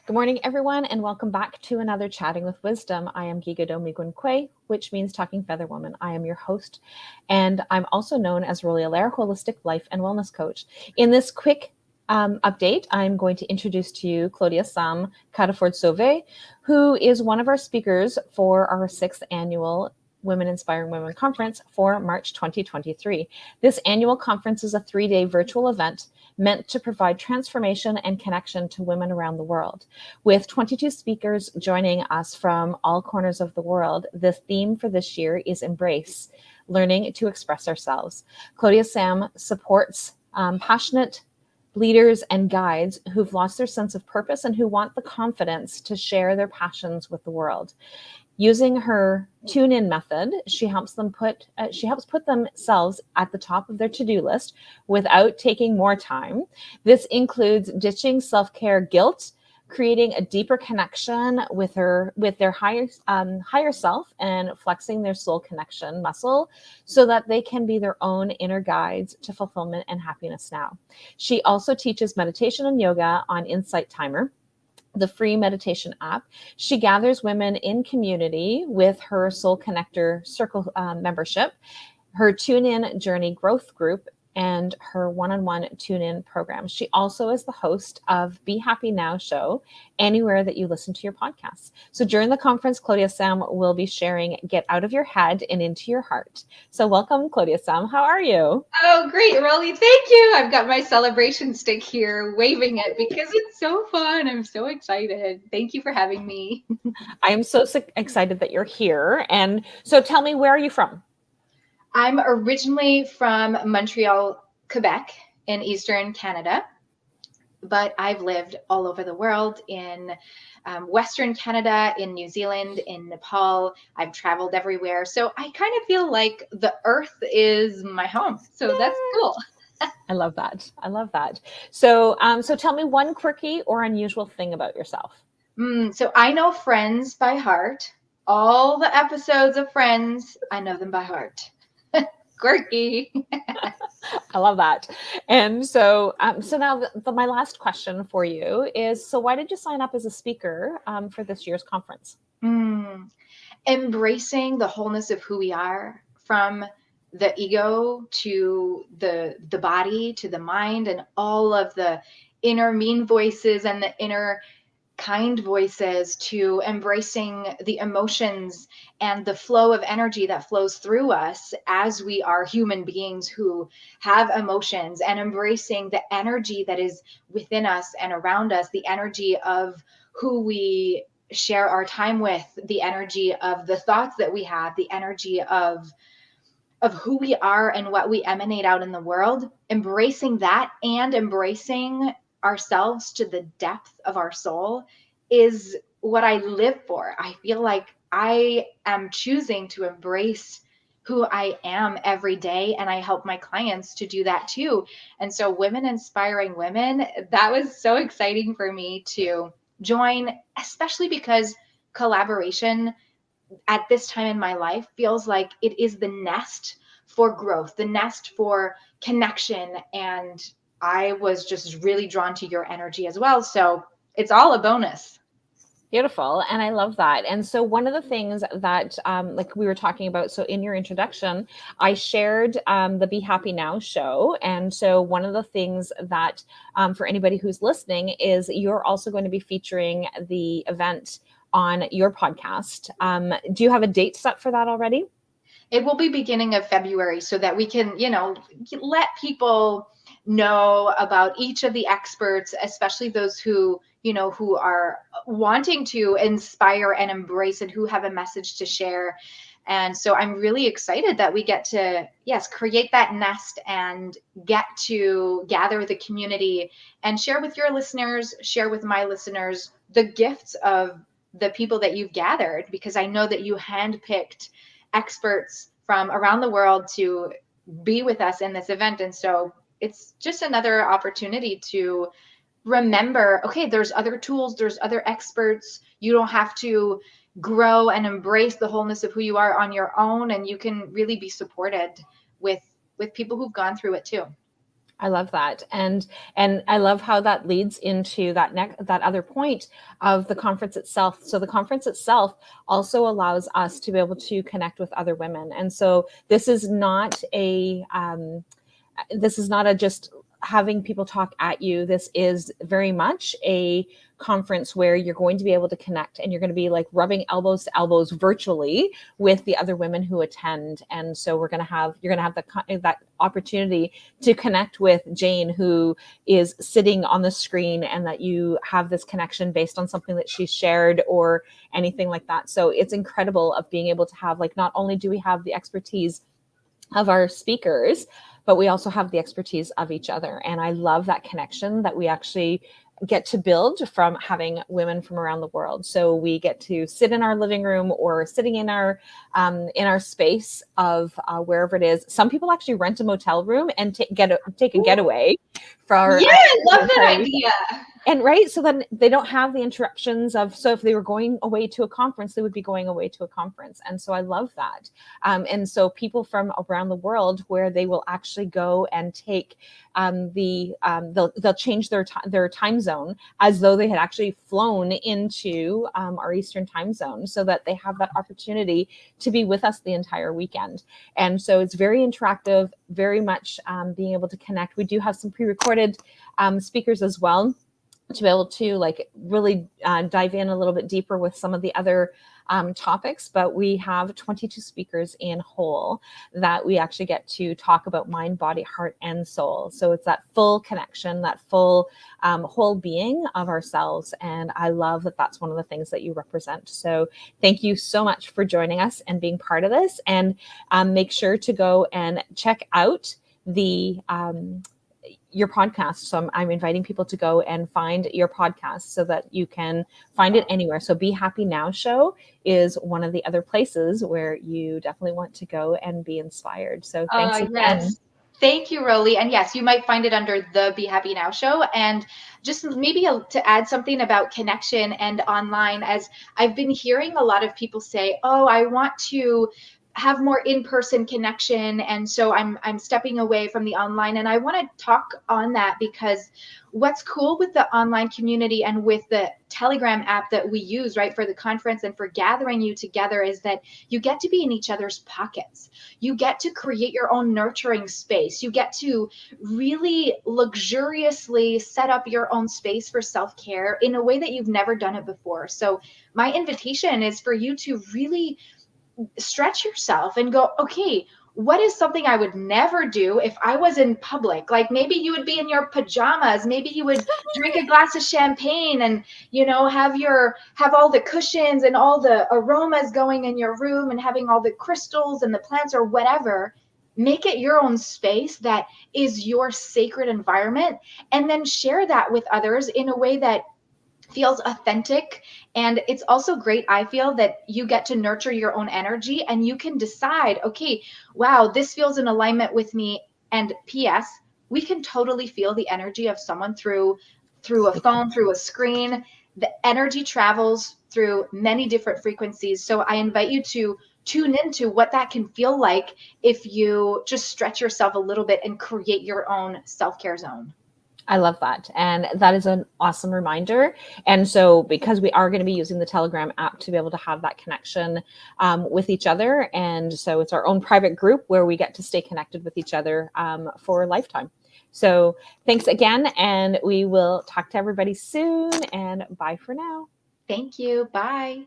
Good morning, everyone, and welcome back to another Chatting with Wisdom. I am Gigado Migunque, which means Talking Feather Woman. I am your host, and I'm also known as Rolia Lair, Holistic Life and Wellness Coach. In this quick update, I'm going to introduce to you Claudia-Sam Cataford-Sauvé, who is one of our speakers for our 6th annual Women Inspiring Women Conference for March 2023. This annual conference is a 3-day virtual event meant to provide transformation and connection to women around the world. With 22 speakers joining us from all corners of the world, the theme for this year is Embrace, Learning to Express Ourselves. Claudia-Sam supports passionate leaders and guides who've lost their sense of purpose and who want the confidence to share their passions with the world. Using her tune-in method, she helps put themselves at the top of their to-do list without taking more time. This includes ditching self-care guilt, creating a deeper connection with their higher self, and flexing their soul connection muscle so that they can be their own inner guides to fulfillment and happiness now. She also teaches meditation and yoga on Insight Timer, the free meditation app. She gathers women in community with her Soul Connector Circle membership, her Tune-In Journey Growth Group, and her one-on-one tune-in program. She also is the host of Be Happy Now show anywhere that you listen to your podcasts. So during the conference, Claudia-Sam will be sharing Get Out of Your Head and Into Your Heart. So welcome, Claudia-Sam. How are you? Oh, great, Rolly. Thank you. I've got my celebration stick here, waving it because it's so fun. I'm so excited. Thank you for having me. I am so excited that you're here. And so tell me, where are you from? I'm originally from Montreal, Quebec, in Eastern Canada, but I've lived all over the world in Western Canada, in New Zealand, in Nepal. I've traveled everywhere. So I kind of feel like the earth is my home. So that's cool. I love that. I love that. So, so tell me one quirky or unusual thing about yourself. So I know Friends by heart. All the episodes of Friends, I know them by heart. Quirky. I love that. And so, so now my last question for you is: so why did you sign up as a speaker for this year's conference? Embracing the wholeness of who we are, from the ego to the body to the mind, and all of the inner mean voices and the inner kind voices, to embracing the emotions and the flow of energy that flows through us as we are human beings who have emotions, and embracing the energy that is within us and around us, the energy of who we share our time with, the energy of the thoughts that we have, the energy of who we are and what we emanate out in the world. Embracing that and embracing ourselves to the depth of our soul is what I live for. I feel like I am choosing to embrace who I am every day, and I help my clients to do that too. And so Women Inspiring Women, that was so exciting for me to join, especially because collaboration at this time in my life feels like it is the nest for growth, the nest for connection. And I was just really drawn to your energy as well. So it's all a bonus. Beautiful. And I love that. And so one of the things that, like we were talking about, so in your introduction, I shared the Be Happy Now show. And so one of the things that for anybody who's listening is you're also going to be featuring the event on your podcast. Do you have a date set for that already? It will be beginning of February, so that we can, let people know about each of the experts, especially those who are wanting to inspire and embrace and who have a message to share. And so I'm really excited that we get to, yes, create that nest and get to gather the community and share with your listeners, share with my listeners the gifts of the people that you've gathered, because I know that you handpicked experts from around the world to be with us in this event. And so it's just another opportunity to remember, okay, there's other tools, there's other experts. You don't have to grow and embrace the wholeness of who you are on your own, and you can really be supported with people who've gone through it too. I love that. And I love how that leads into that other point of the conference itself. So the conference itself also allows us to be able to connect with other women. And so this is not a just having people talk at you. This is very much a conference where you're going to be able to connect, and you're going to be like rubbing elbows to elbows virtually with the other women who attend. And so you're going to have that opportunity to connect with Jane, who is sitting on the screen, and that you have this connection based on something that she shared or anything like that. So it's incredible of being able to have, like, not only do we have the expertise of our speakers, but we also have the expertise of each other. And I love that connection that we actually get to build from having women from around the world. So we get to sit in our living room or sitting in our space of wherever it is. Some people actually rent a motel room and take a getaway for yeah, I love that idea. And right, so then they don't have the interruptions of, so if they were going away to a conference, they would be going away to a conference. And so I love that. And so people from around the world, where they will actually go and take they'll change their time zone as though they had actually flown into our Eastern time zone, so that they have that opportunity to be with us the entire weekend. And so it's very interactive, very much being able to connect. We do have some pre-recorded speakers as well, to be able to like really dive in a little bit deeper with some of the other topics. But we have 22 speakers in whole that we actually get to talk about mind, body, heart, and soul. So it's that full connection, that full whole being of ourselves. And I love that that's one of the things that you represent. So thank you so much for joining us and being part of this. And make sure to go and check out your podcast. So I'm inviting people to go and find your podcast so that you can find it anywhere. So Be Happy Now Show is one of the other places where you definitely want to go and be inspired. So thanks again. Yes. Thank you, Roly. And yes, you might find it under the Be Happy Now Show. And just maybe to add something about connection and online, as I've been hearing a lot of people say, oh, I want to have more in-person connection, and so I'm stepping away from the online. And I want to talk on that, because what's cool with the online community and with the Telegram app that we use, right, for the conference and for gathering you together, is that you get to be in each other's pockets. You get to create your own nurturing space. You get to really luxuriously set up your own space for self-care in a way that you've never done it before. So my invitation is for you to really stretch yourself and go, okay, what is something I would never do if I was in public? Like maybe you would be in your pajamas, maybe you would drink a glass of champagne and, you know, have all the cushions and all the aromas going in your room and having all the crystals and the plants or whatever. Make it your own space that is your sacred environment, and then share that with others in a way that feels authentic. And it's also great, I feel, that you get to nurture your own energy, and you can decide, okay, wow, this feels in alignment with me. And PS, we can totally feel the energy of someone through a phone, through a screen. The energy travels through many different frequencies. So I invite you to tune into what that can feel like if you just stretch yourself a little bit and create your own self-care zone. I love that. And that is an awesome reminder. And so because we are going to be using the Telegram app to be able to have that connection with each other. And so it's our own private group where we get to stay connected with each other for a lifetime. So thanks again. And we will talk to everybody soon. And bye for now. Thank you. Bye.